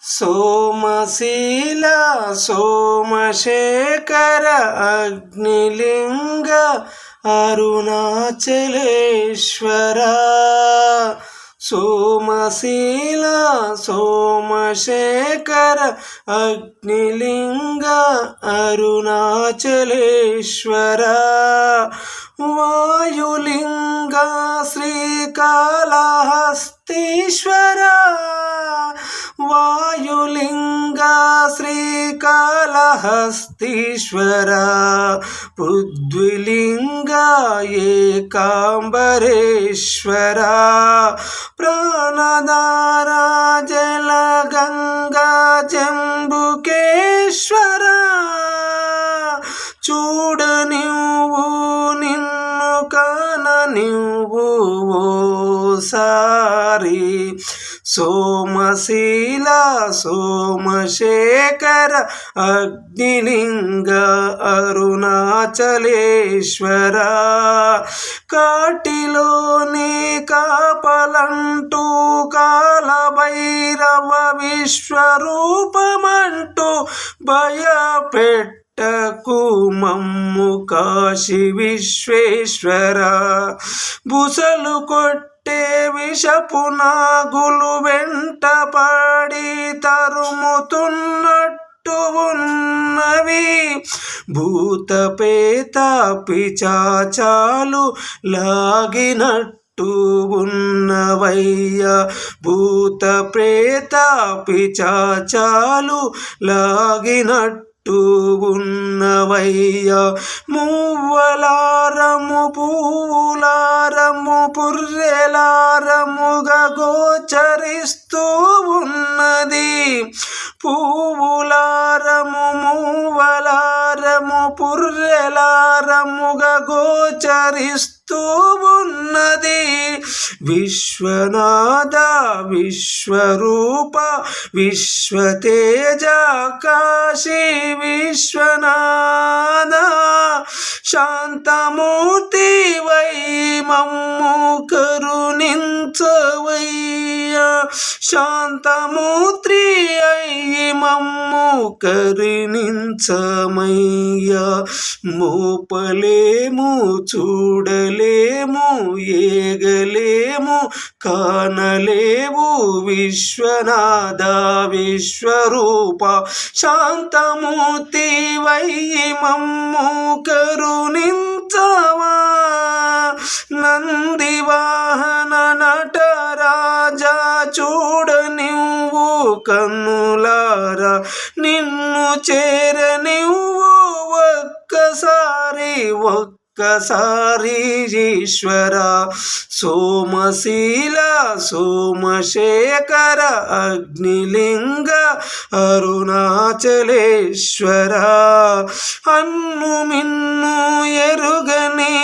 సోమశీల సోమశేఖర అగ్నిలింగ అరుణాచలేశ్వర సోమశీల సోమశేఖర అగ్నిలింగ అరుణాచలేశ్వర వాయులింగ శ్రీకాళహస్తీశ్వర వాయులింగ శ్రీకాళహస్తీశ్వర పృథ్వీలింగ ఏకాంబరేశ్వర ప్రాణధార జలగంగా జంబుకేశ్వర చూడనివ్వు నిన్ను కాననివ్వు ఓసారి సోమశీల సోమశేఖర అగ్నిలింగ అరుణాచలేశ్వర కాటిలోని కాపలంటూ కాలభైరవ విశ్వరూపమంటూ భయపెట్టకు మమ్ము కాశీ విశ్వేశ్వర బుసలు కొట్టే విషపు నాగులు వెంటపడి తరుముతున్నట్టు ఉన్నవి భూతపేత పిచాచాలు లాగినట్టు ఉన్నవయ్యా భూత ప్రేత పిచాచాలు లాగినట్టు ఉన్నవయ్యా మువ్వలారము పూలారము పుర్రెలారముగా గోచరిస్తూ ఉన్నది పువ్వులారము మువ్వలారము పుర్రెలారముగా గోచరిస్తూ ఉన్నది విశ్వనాథ విశ్వరూప విశ్వతేజ కాశీ విశ్వనాథ శాంతమూర్తి వై మమ్ము కరుణించవయ్యా శాంతమూర్తి అయి మమ్ము కరుణించమయ్యా మోపలేము చూడలేము ఏగలేము కానలేవు విశ్వనాథ విశ్వరూప శాంతమూర్తి వై మమ్ము కరుణించవా నంది వాహన నటరాజా చూడనివ్వు కన్నులారా నిన్ను చేరనివ్వు ఒక్కసారి ఈశ్వర సోమశీల సోమశేఖర అగ్నిలింగ అరుణాచలేశ్వర అన్ను మిన్ను ఎరుగని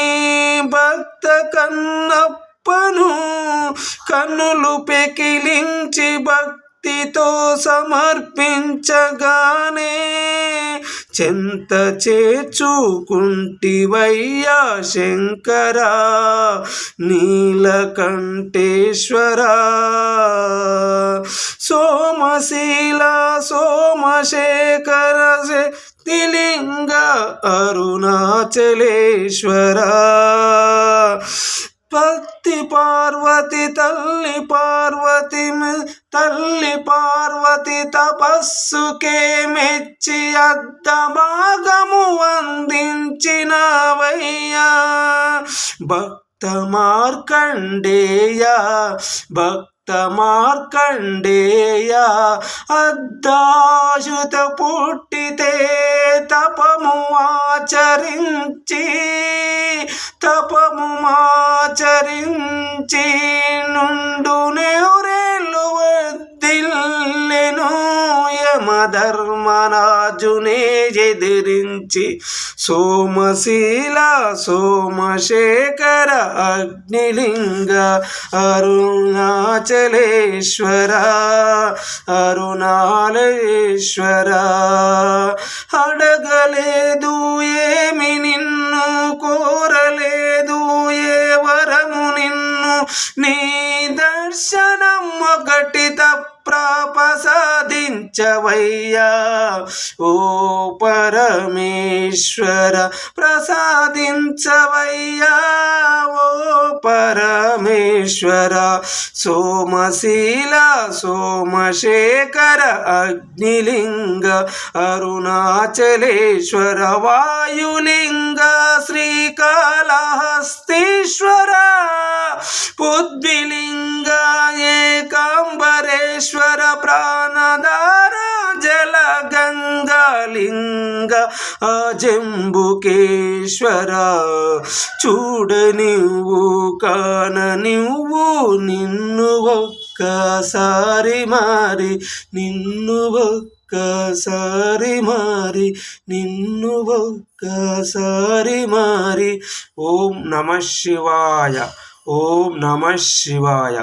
భక్త కన్నప్పను కన్నులు పెకిలించి భక్తితో సమర్పించగానే చెంత చేర్చుకుంటివయ్యా శంకర నీలకంఠేశ్వర సోమశీల సోమశేఖర శక్తిలింగ అరుణాచలేశ్వర భక్తి పార్వతి తల్లి పార్వతి తపస్సుకే మెచ్చి అర్ధభాగము అందించినవయ్యా భక్త మార్కండేయ అద్దాశుత పుట్టితే తపము ఆచరించి నుండు నెవరేళ్ళు వదిల్లెను యమధర్మరాజునే ఎదిరించి సోమశీల సోమశేఖర అగ్నిలింగ అరుణాచలేశ్వర అడగలేదు ఏమి నిన్ను కోరలేదు ఏ వరము నిన్ను నీ దర్శనం ఒకటి తప్ప ప్రసాదించవయ్యా ఓ పరమేశ్వర ప్రసాదించవయ్యా ఓ పరమేశ్వర సోమశీల సోమశేఖర అగ్నిలింగ అరుణాచలేశ్వర వాయులింగ శ్రీకాళహస్తీశ్వర పుద్విలింగ ఏకాంబరేశ్వర ప్రాణధార జల గంగాలింగ అజంబుకేశ్వర చూడనివ్వు కాననివ్వు నిన్ను ఒక్కసారి మారి నిన్ను ఒక్కసారి మారి నిన్ను ఒక్కసారి మారి ఓం నమః శివాయ ఓం నమః శివాయ.